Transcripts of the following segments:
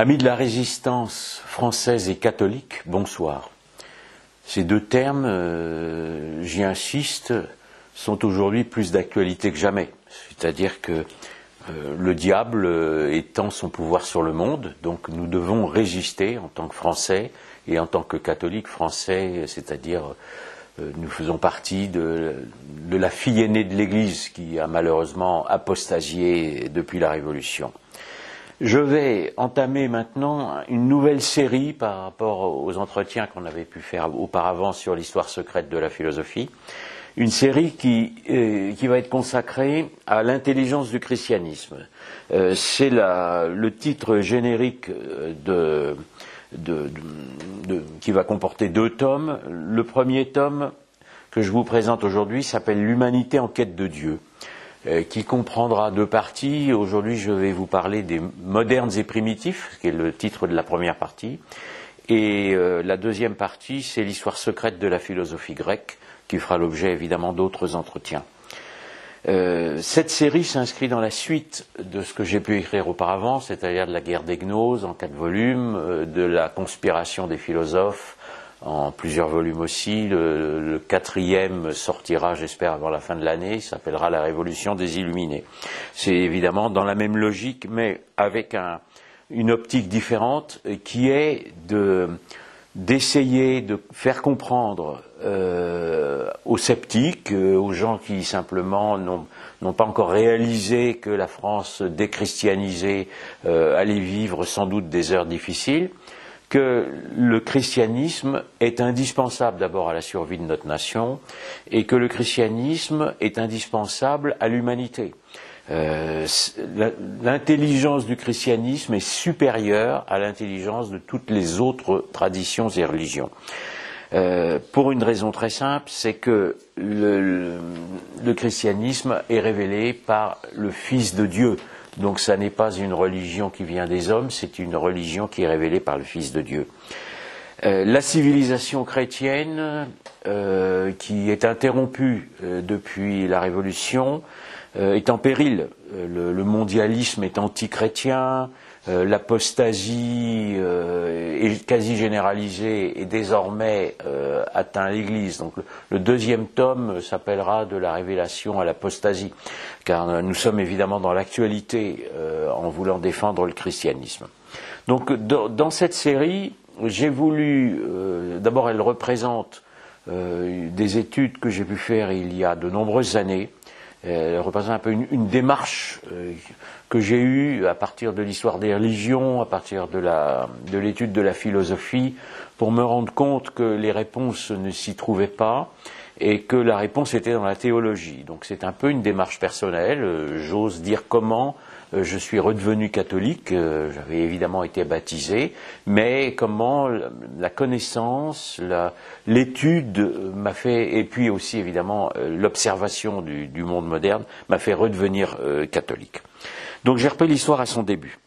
Amis de la résistance française et catholique, bonsoir. Ces deux termes, j'y insiste, sont aujourd'hui plus d'actualité que jamais. C'est-à-dire que le diable étend son pouvoir sur le monde, donc nous devons résister en tant que Français et en tant que catholiques français, c'est-à-dire nous faisons partie de la fille aînée de l'Église qui a malheureusement apostasié depuis la Révolution. Je vais entamer maintenant une nouvelle série par rapport aux entretiens qu'on avait pu faire auparavant sur l'histoire secrète de la philosophie. Une série qui va être consacrée à l'intelligence du christianisme. C'est le titre générique qui va comporter 2 tomes. Le premier tome que je vous présente aujourd'hui s'appelle « L'humanité en quête de Dieu ». Qui comprendra 2 parties. Aujourd'hui, je vais vous parler des modernes et primitifs, qui est le titre de la première partie. Et la deuxième partie, c'est l'histoire secrète de la philosophie grecque, qui fera l'objet évidemment d'autres entretiens. Cette série s'inscrit dans la suite de ce que j'ai pu écrire auparavant, c'est-à-dire de la guerre des gnoses en 4 volumes, de la conspiration des philosophes, en plusieurs volumes aussi. Le 4e sortira, j'espère, avant la fin de l'année. Il s'appellera La Révolution des Illuminés. C'est évidemment dans la même logique, mais avec une optique différente, qui est d'essayer de faire comprendre aux sceptiques, aux gens qui simplement n'ont pas encore réalisé que la France déchristianisée allait vivre sans doute des heures difficiles, que le christianisme est indispensable d'abord à la survie de notre nation et que le christianisme est indispensable à l'humanité. L'intelligence du christianisme est supérieure à l'intelligence de toutes les autres traditions et religions. Pour une raison très simple, c'est que le christianisme est révélé par le Fils de Dieu. Donc ça n'est pas une religion qui vient des hommes, c'est une religion qui est révélée par le Fils de Dieu. La civilisation chrétienne, qui est interrompue depuis la Révolution, est en péril. Le mondialisme est anti-chrétien, l'apostasie est quasi généralisée et désormais atteint l'Église. Donc le 2e tome s'appellera de la révélation à l'apostasie, car nous sommes évidemment dans l'actualité en voulant défendre le christianisme. Donc dans cette série, j'ai voulu, d'abord elle représente des études que j'ai pu faire il y a de nombreuses années. Elle représente un peu une démarche que j'ai eue à partir de l'histoire des religions, à partir de l'étude de la philosophie, pour me rendre compte que les réponses ne s'y trouvaient pas et que la réponse était dans la théologie. Donc c'est un peu une démarche personnelle. J'ose dire comment je suis redevenu catholique. J'avais évidemment été baptisé, mais comment la connaissance, l'étude m'a fait, et puis aussi évidemment l'observation du monde moderne m'a fait redevenir catholique. Donc j'ai repris l'histoire à son début.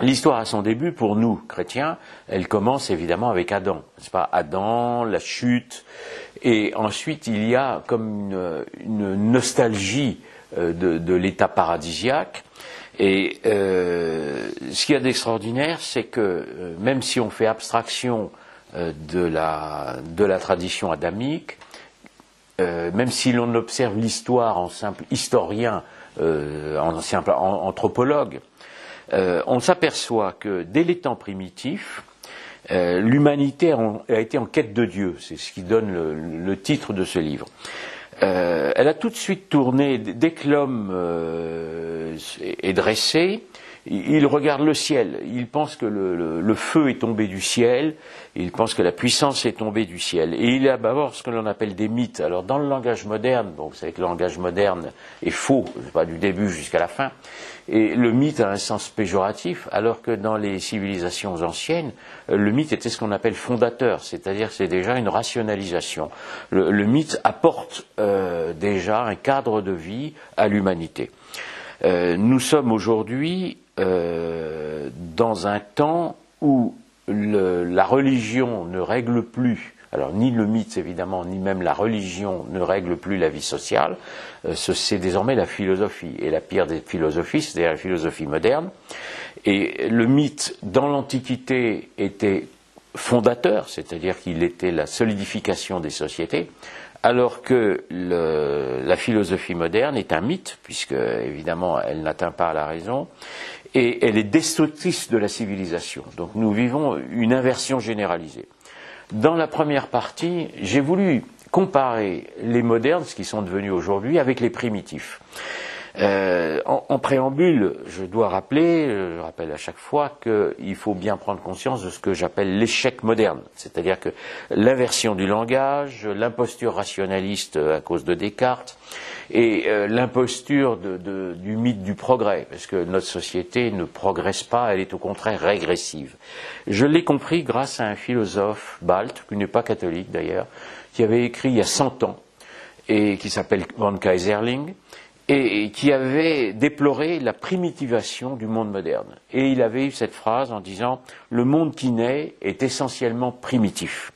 L'histoire à son début, pour nous, chrétiens, elle commence évidemment avec Adam. C'est pas Adam, la chute, et ensuite il y a comme une nostalgie de l'état paradisiaque. Et ce qu'il y a d'extraordinaire, c'est que même si on fait abstraction de la tradition adamique, même si l'on observe l'histoire en simple historien, en simple anthropologue, on s'aperçoit que dès les temps primitifs, l'humanité a été en quête de Dieu. C'est ce qui donne le titre de ce livre. Elle a tout de suite tourné, dès que l'homme est dressé, il regarde le ciel, il pense que le feu est tombé du ciel, il pense que la puissance est tombée du ciel. Et il y a d'abord ce que l'on appelle des mythes. Alors dans le langage moderne, bon, vous savez que le langage moderne est faux, pas du début jusqu'à la fin, et le mythe a un sens péjoratif, alors que dans les civilisations anciennes, le mythe était ce qu'on appelle fondateur, c'est-à-dire c'est déjà une rationalisation. Le mythe apporte déjà un cadre de vie à l'humanité. Nous sommes aujourd'hui dans un temps où la religion ne règle plus, alors ni le mythe évidemment, ni même la religion ne règle plus la vie sociale, c'est désormais la philosophie, et la pire des philosophies, c'est-à-dire la philosophie moderne. Et le mythe, dans l'Antiquité, était fondateur, c'est-à-dire qu'il était la solidification des sociétés, alors que la philosophie moderne est un mythe, puisque évidemment elle n'atteint pas la raison, et elle est destructrice de la civilisation. Donc nous vivons une inversion généralisée. Dans la première partie, j'ai voulu comparer les modernes, ce qu'ils sont devenus aujourd'hui, avec les primitifs. En préambule, je dois rappeler, je rappelle à chaque fois qu'il faut bien prendre conscience de ce que j'appelle l'échec moderne, c'est-à-dire que l'inversion du langage, l'imposture rationaliste à cause de Descartes, et l'imposture du mythe du progrès, parce que notre société ne progresse pas, elle est au contraire régressive. Je l'ai compris grâce à un philosophe balte, qui n'est pas catholique d'ailleurs, qui avait écrit il y a 100 ans, et qui s'appelle von Keyserling, et qui avait déploré la primitivation du monde moderne. Et il avait eu cette phrase en disant « Le monde qui naît est essentiellement primitif ».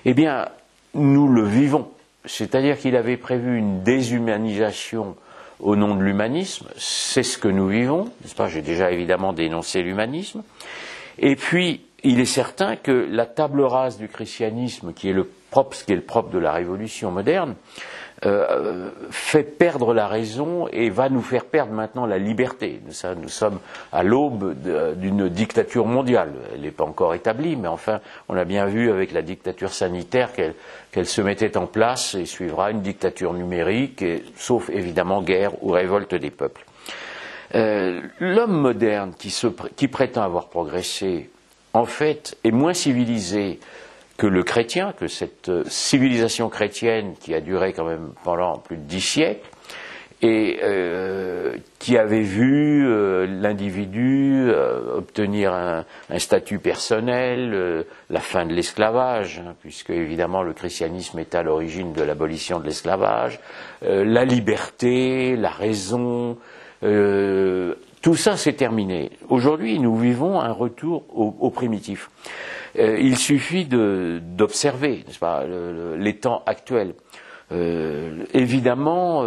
Eh bien, nous le vivons. C'est-à-dire qu'il avait prévu une déshumanisation au nom de l'humanisme. C'est ce que nous vivons, n'est-ce pas? J'ai déjà évidemment dénoncé l'humanisme. Et puis, il est certain que la table rase du christianisme, ce qui est le propre de la révolution moderne, fait perdre la raison et va nous faire perdre maintenant la liberté. Nous sommes à l'aube d'une dictature mondiale. Elle n'est pas encore établie, mais enfin, on a bien vu avec la dictature sanitaire qu'elle se mettait en place et suivra une dictature numérique, sauf évidemment guerre ou révolte des peuples. L'homme moderne qui prétend avoir progressé, en fait, est moins civilisé que le chrétien, que cette civilisation chrétienne qui a duré quand même pendant plus de 10 siècles, et qui avait vu l'individu obtenir un statut personnel, la fin de l'esclavage, puisque évidemment le christianisme est à l'origine de l'abolition de l'esclavage, la liberté, la raison, tout ça c'est terminé. Aujourd'hui, nous vivons un retour au primitif. Il suffit d'observer, n'est-ce pas, les temps actuels. Évidemment,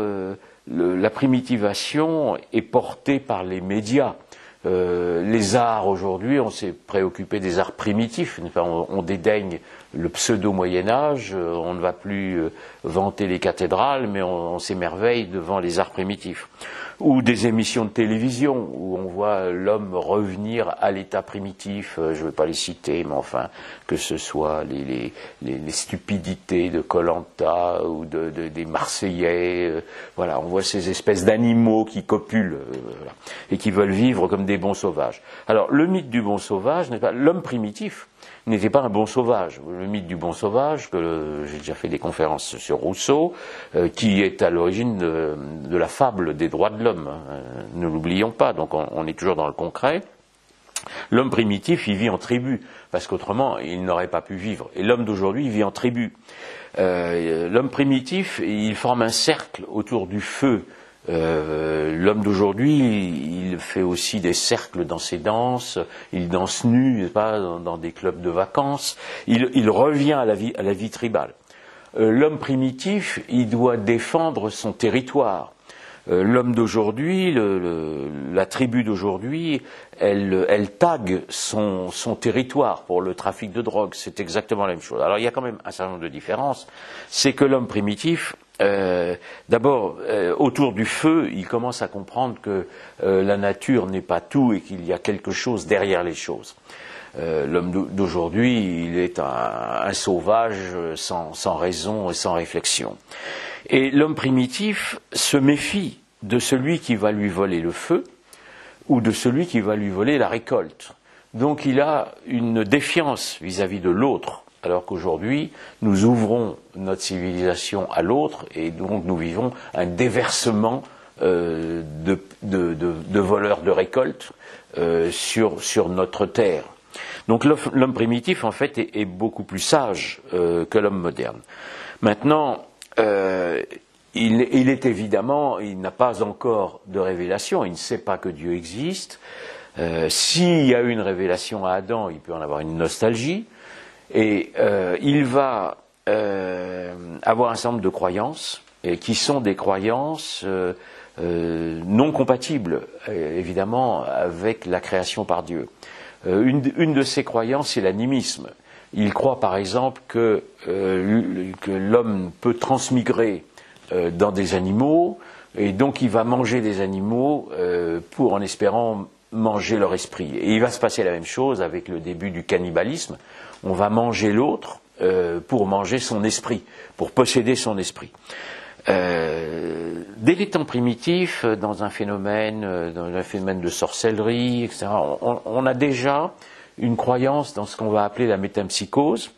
la primitivation est portée par les médias. Les arts aujourd'hui, on s'est préoccupé des arts primitifs, n'est-ce pas, on dédaigne le pseudo-Moyen-Âge, on ne va plus vanter les cathédrales, mais on s'émerveille devant les arts primitifs. Ou des émissions de télévision où on voit l'homme revenir à l'état primitif, je ne vais pas les citer, mais enfin, que ce soit les stupidités de Koh-Lanta ou des Marseillais, voilà, on voit ces espèces d'animaux qui copulent voilà, et qui veulent vivre comme des bons sauvages. Alors, le mythe du bon sauvage n'est pas l'homme primitif. N'était pas un bon sauvage. Le mythe du bon sauvage, que j'ai déjà fait des conférences sur Rousseau, qui est à l'origine de la fable des droits de l'homme. Ne l'oublions pas, donc on est toujours dans le concret. L'homme primitif, il vit en tribu, parce qu'autrement, il n'aurait pas pu vivre. Et l'homme d'aujourd'hui, il vit en tribu. L'homme primitif, il forme un cercle autour du feu. L'homme d'aujourd'hui, il fait aussi des cercles dans ses danses, il danse nu, pas dans des clubs de vacances, il revient à la vie tribale. L'homme primitif, il doit défendre son territoire. L'homme d'aujourd'hui, la tribu d'aujourd'hui, elle tague son territoire pour le trafic de drogue. C'est exactement la même chose. Alors il y a quand même un certain nombre de différences. C'est que l'homme primitif, d'abord, autour du feu, il commence à comprendre que la nature n'est pas tout et qu'il y a quelque chose derrière les choses. L'homme d'aujourd'hui, il est un sauvage sans raison et sans réflexion. Et l'homme primitif se méfie de celui qui va lui voler le feu ou de celui qui va lui voler la récolte. Donc il a une défiance vis-à-vis de l'autre, alors qu'aujourd'hui, nous ouvrons notre civilisation à l'autre et donc nous vivons un déversement de voleurs de récolte sur notre terre. Donc l'homme primitif, en fait, est beaucoup plus sage que l'homme moderne. Maintenant, il est évidemment, il n'a pas encore de révélation, il ne sait pas que Dieu existe. S'il y a eu une révélation à Adam, il peut en avoir une nostalgie, et il va avoir un certain nombre de croyances, et qui sont des croyances non compatibles, évidemment, avec la création par Dieu. Une de ces croyances, c'est l'animisme. Il croit, par exemple, que l'homme peut transmigrer dans des animaux, et donc il va manger des animaux en espérant manger leur esprit. Et il va se passer la même chose avec le début du cannibalisme. On va manger l'autre pour manger son esprit, pour posséder son esprit. Dès les temps primitifs, dans un phénomène de sorcellerie, etc., on a déjà une croyance dans ce qu'on va appeler la métempsychose.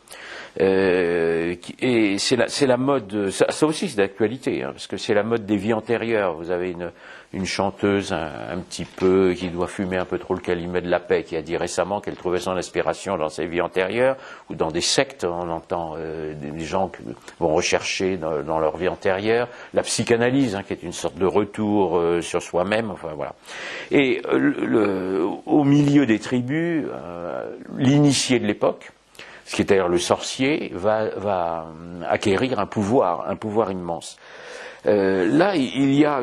Et c'est la mode, ça aussi c'est d'actualité, hein, parce que c'est la mode des vies antérieures. Vous avez une chanteuse un petit peu qui doit fumer un peu trop le calumet de la paix, qui a dit récemment qu'elle trouvait son inspiration dans ses vies antérieures, ou dans des sectes. On entend des gens qui vont rechercher dans leur vie antérieure la psychanalyse, hein, qui est une sorte de retour sur soi-même. Enfin voilà. Et au milieu des tribus, l'initié de l'époque, ce qui est d'ailleurs le sorcier, va acquérir un pouvoir immense. Là, il y a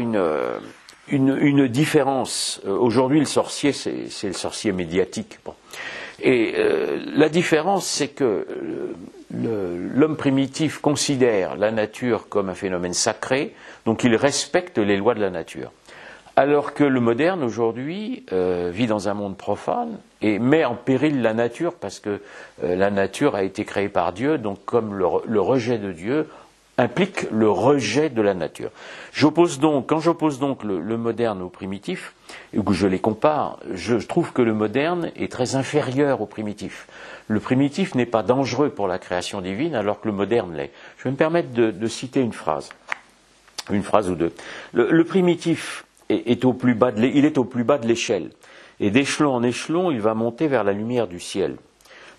une différence. Aujourd'hui, le sorcier, c'est le sorcier médiatique. Bon. Et la différence, c'est que l'homme primitif considère la nature comme un phénomène sacré, donc il respecte les lois de la nature. Alors que le moderne, aujourd'hui, vit dans un monde profane et met en péril la nature, parce que la nature a été créée par Dieu, donc comme le rejet de Dieu implique le rejet de la nature. Quand j'oppose donc le moderne au primitif, et que je les compare, je trouve que le moderne est très inférieur au primitif. Le primitif n'est pas dangereux pour la création divine, alors que le moderne l'est. Je vais me permettre de citer une phrase ou deux. Le primitif est au plus bas de l'échelle. Et d'échelon en échelon, il va monter vers la lumière du ciel.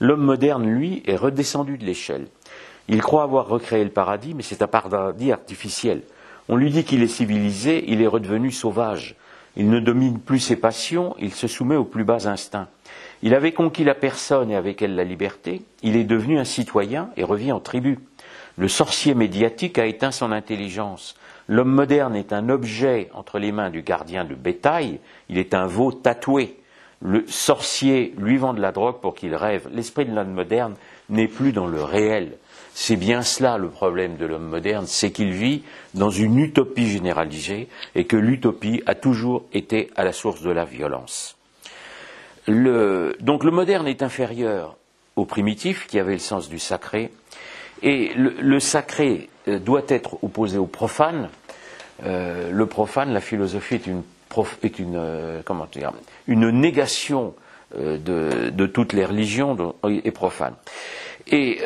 L'homme moderne, lui, est redescendu de l'échelle. Il croit avoir recréé le paradis, mais c'est un paradis artificiel. On lui dit qu'il est civilisé, il est redevenu sauvage. Il ne domine plus ses passions, il se soumet aux plus bas instincts. Il avait conquis la personne et avec elle la liberté, il est devenu un citoyen et revient en tribu. Le sorcier médiatique a éteint son intelligence. L'homme moderne est un objet entre les mains du gardien de bétail, il est un veau tatoué. Le sorcier lui vend de la drogue pour qu'il rêve. L'esprit de l'homme moderne n'est plus dans le réel. C'est bien cela le problème de l'homme moderne, c'est qu'il vit dans une utopie généralisée et que l'utopie a toujours été à la source de la violence. Donc le moderne est inférieur au primitif qui avait le sens du sacré, et le sacré doit être opposé au profane. Le profane, la philosophie est une négation de toutes les religions et profane. Et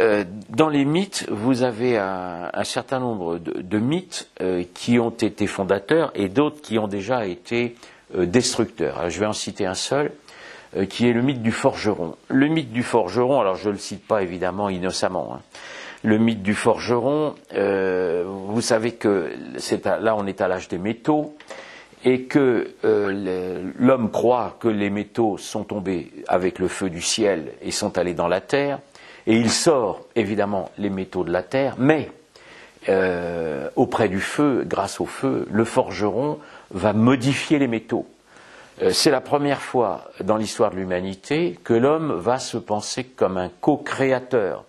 dans les mythes, vous avez un certain nombre de mythes qui ont été fondateurs et d'autres qui ont déjà été destructeurs. Alors, je vais en citer un seul, qui est le mythe du forgeron. Le mythe du forgeron, alors je ne le cite pas évidemment innocemment, hein. Le mythe du forgeron, vous savez que là on est à l'âge des métaux, et que l'homme croit que les métaux sont tombés avec le feu du ciel et sont allés dans la terre, et il sort évidemment les métaux de la terre, mais auprès du feu, grâce au feu, le forgeron va modifier les métaux. C'est la première fois dans l'histoire de l'humanité que l'homme va se penser comme un co-créateur.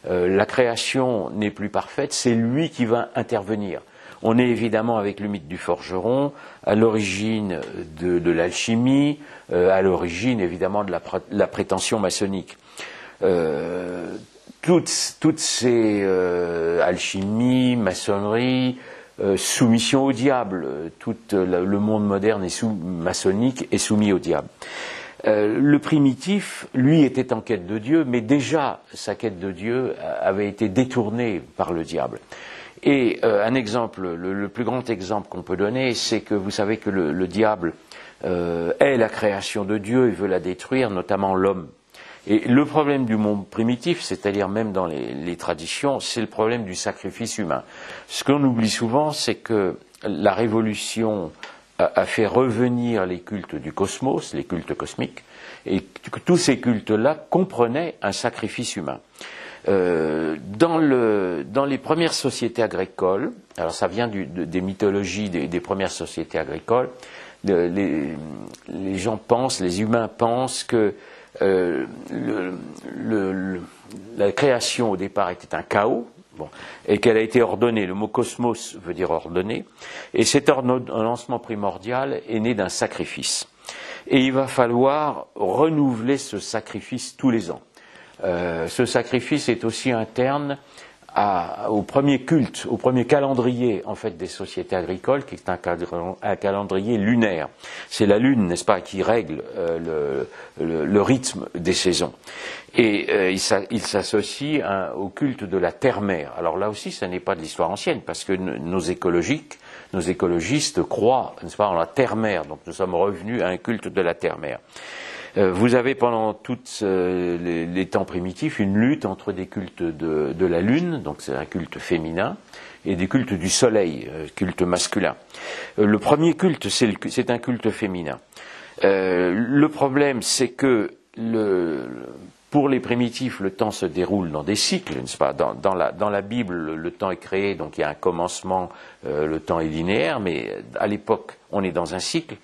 La création n'est plus parfaite, c'est lui qui va intervenir. On est évidemment avec le mythe du forgeron, à l'origine de l'alchimie, à l'origine évidemment de la prétention maçonnique. Toutes ces alchimies, maçonnerie, soumission au diable, tout le monde moderne maçonnique est soumis au diable. Le primitif, lui, était en quête de Dieu, mais déjà sa quête de Dieu avait été détournée par le diable. Et un exemple, le plus grand exemple qu'on peut donner, c'est que vous savez que le diable est la création de Dieu et veut la détruire, notamment l'homme. Et le problème du monde primitif, c'est-à-dire même dans les traditions, c'est le problème du sacrifice humain. Ce qu'on oublie souvent, c'est que la révolution a fait revenir les cultes du cosmos, les cultes cosmiques, et que tous ces cultes-là comprenaient un sacrifice humain. Dans les premières sociétés agricoles, alors ça vient des mythologies des premières sociétés agricoles, les gens pensent, les humains pensent que la création au départ était un chaos, bon, et qu'elle a été ordonnée. Le mot cosmos veut dire ordonné, et cet ordonnancement primordial est né d'un sacrifice. Et il va falloir renouveler ce sacrifice tous les ans. Ce sacrifice est aussi interne au premier culte, au premier calendrier en fait des sociétés agricoles, qui est un calendrier lunaire. C'est la lune, n'est-ce pas, qui règle le rythme des saisons. Et il s'associe au culte de la terre-mère. Alors là aussi, ce n'est pas de l'histoire ancienne, parce que nos écologistes croient, n'est-ce pas, en la terre-mère. Donc nous sommes revenus à un culte de la terre-mère. Vous avez pendant tous les temps primitifs une lutte entre des cultes de la lune, donc c'est un culte féminin, et des cultes du soleil, culte masculin. Le premier culte, c'est un culte féminin. Le problème, c'est que pour les primitifs, le temps se déroule dans des cycles, n'est-ce pas ? Dans la Bible, le temps est créé, donc il y a un commencement, le temps est linéaire, mais à l'époque, on est dans un cycle.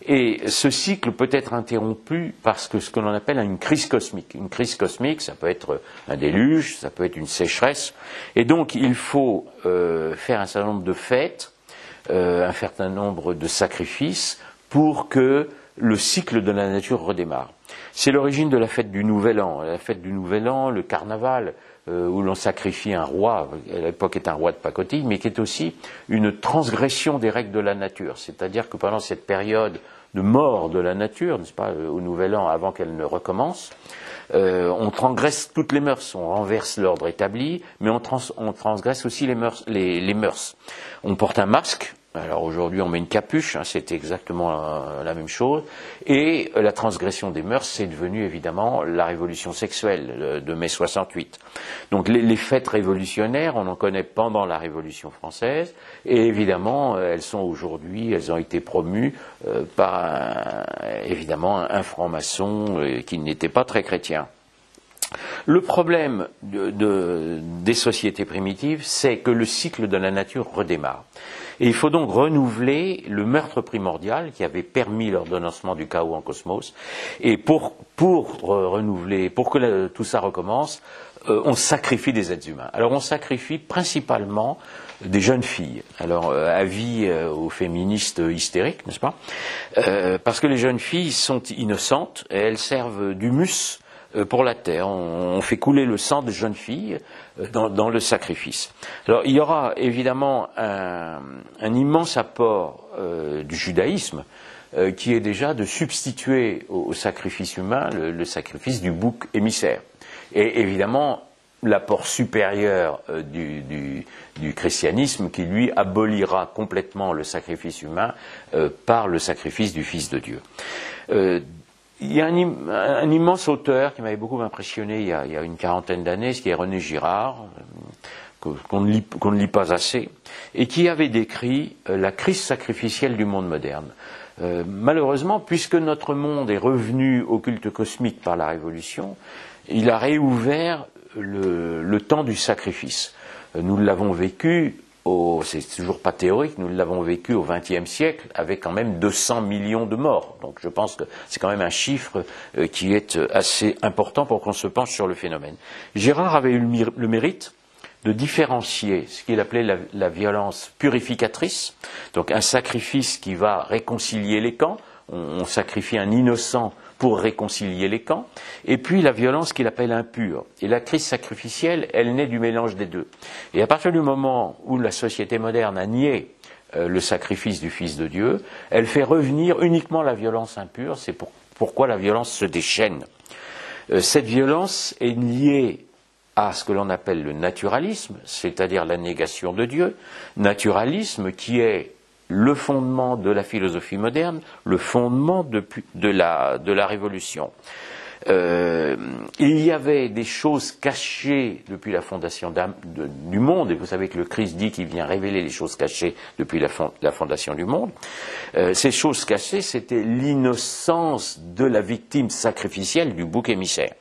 Et ce cycle peut être interrompu par ce que l'on appelle une crise cosmique. Une crise cosmique, ça peut être un déluge, ça peut être une sécheresse. Et donc, il faut faire un certain nombre de fêtes, un certain nombre de sacrifices pour que le cycle de la nature redémarre. C'est l'origine de la fête du Nouvel An. La fête du Nouvel An, le carnaval, où l'on sacrifie un roi, à l'époque est un roi de pacotille, mais qui est aussi une transgression des règles de la nature. C'est-à-dire que pendant cette période de mort de la nature, n'est-ce pas, au Nouvel An, avant qu'elle ne recommence, on transgresse toutes les mœurs, on renverse l'ordre établi, mais on transgresse aussi les mœurs. On porte un masque. Alors aujourd'hui on met une capuche, hein, c'est exactement la même chose, et la transgression des mœurs, c'est devenu évidemment la révolution sexuelle de mai 68. Donc les fêtes révolutionnaires, on en connaît pendant la Révolution française, et évidemment elles ont été promues par évidemment un franc-maçon qui n'était pas très chrétien. Le problème des sociétés primitives, c'est que le cycle de la nature redémarre. Et il faut donc renouveler le meurtre primordial qui avait permis l'ordonnancement du chaos en cosmos. Et pour renouveler, pour que tout ça recommence, on sacrifie des êtres humains. Alors on sacrifie principalement des jeunes filles. Alors avis aux féministes hystériques, n'est-ce pas ? Parce que les jeunes filles sont innocentes et elles servent d'humus pour la terre. On fait couler le sang de jeunes filles dans le sacrifice. Alors il y aura évidemment un immense apport du judaïsme qui est déjà de substituer au sacrifice humain le sacrifice du bouc émissaire. Et évidemment l'apport supérieur du christianisme qui lui abolira complètement le sacrifice humain par le sacrifice du Fils de Dieu. Il y a un immense auteur qui m'avait beaucoup impressionné il y a une quarantaine d'années, ce qui est René Girard, qu'on ne lit pas assez, et qui avait décrit la crise sacrificielle du monde moderne. Malheureusement, puisque notre monde est revenu au culte cosmique par la Révolution, il a réouvert le temps du sacrifice. Nous l'avons vécu, c'est toujours pas théorique, nous l'avons vécu au XXe siècle avec quand même 200 millions de morts. Donc je pense que c'est quand même un chiffre qui est assez important pour qu'on se penche sur le phénomène. Girard avait eu le mérite de différencier ce qu'il appelait la violence purificatrice, donc un sacrifice qui va réconcilier les camps, on sacrifie un innocent pour réconcilier les camps, et puis la violence qu'il appelle impure. Et la crise sacrificielle, elle naît du mélange des deux. Et à partir du moment où la société moderne a nié le sacrifice du Fils de Dieu, elle fait revenir uniquement la violence impure, c'est pourquoi la violence se déchaîne. Cette violence est liée à ce que l'on appelle le naturalisme, c'est-à-dire la négation de Dieu, naturalisme qui est le fondement de la philosophie moderne, le fondement de la Révolution. Il y avait des choses cachées depuis la fondation du monde, et vous savez que le Christ dit qu'il vient révéler les choses cachées depuis la fondation du monde. Ces choses cachées, c'était l'innocence de la victime sacrificielle du bouc émissaire.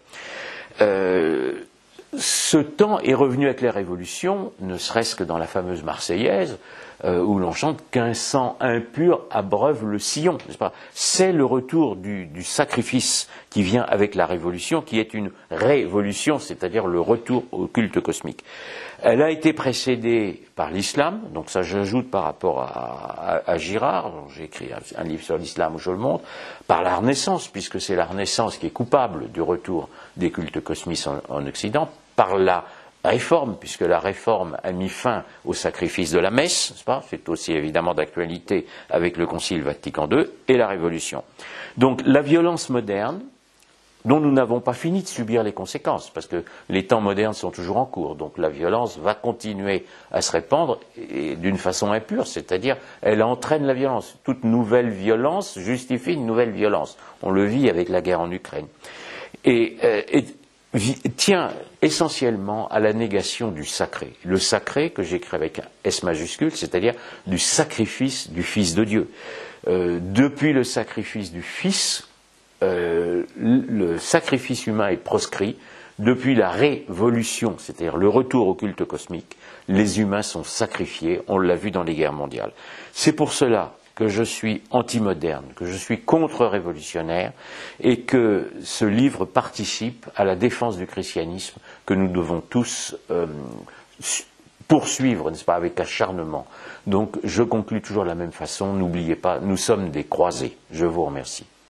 Ce temps est revenu avec la Révolution, ne serait-ce que dans la fameuse Marseillaise, où l'on chante qu'un sang impur abreuve le sillon, n'est-ce pas? C'est le retour du sacrifice qui vient avec la Révolution, qui est une révolution, c'est-à-dire le retour au culte cosmique. Elle a été précédée par l'islam, donc ça j'ajoute par rapport à Girard, j'ai écrit un livre sur l'islam où je le montre, par la Renaissance, puisque c'est la Renaissance qui est coupable du retour des cultes cosmiques en Occident, par la Réforme, puisque la Réforme a mis fin au sacrifice de la messe, n'est-ce pas? C'est aussi évidemment d'actualité avec le Concile Vatican II, et la Révolution. Donc la violence moderne, dont nous n'avons pas fini de subir les conséquences, parce que les temps modernes sont toujours en cours, donc la violence va continuer à se répandre et d'une façon impure, c'est-à-dire elle entraîne la violence. Toute nouvelle violence justifie une nouvelle violence. On le vit avec la guerre en Ukraine. Et tient essentiellement à la négation du sacré. Le sacré, que j'écris avec un S majuscule, c'est-à-dire du sacrifice du Fils de Dieu. Depuis le sacrifice du Fils, le sacrifice humain est proscrit. Depuis la révolution, c'est-à-dire le retour au culte cosmique, les humains sont sacrifiés, on l'a vu dans les guerres mondiales. C'est pour cela que je suis anti-moderne, que je suis contre-révolutionnaire et que ce livre participe à la défense du christianisme que nous devons tous poursuivre, n'est-ce pas, avec acharnement. Donc je conclus toujours de la même façon, n'oubliez pas, nous sommes des croisés. Je vous remercie.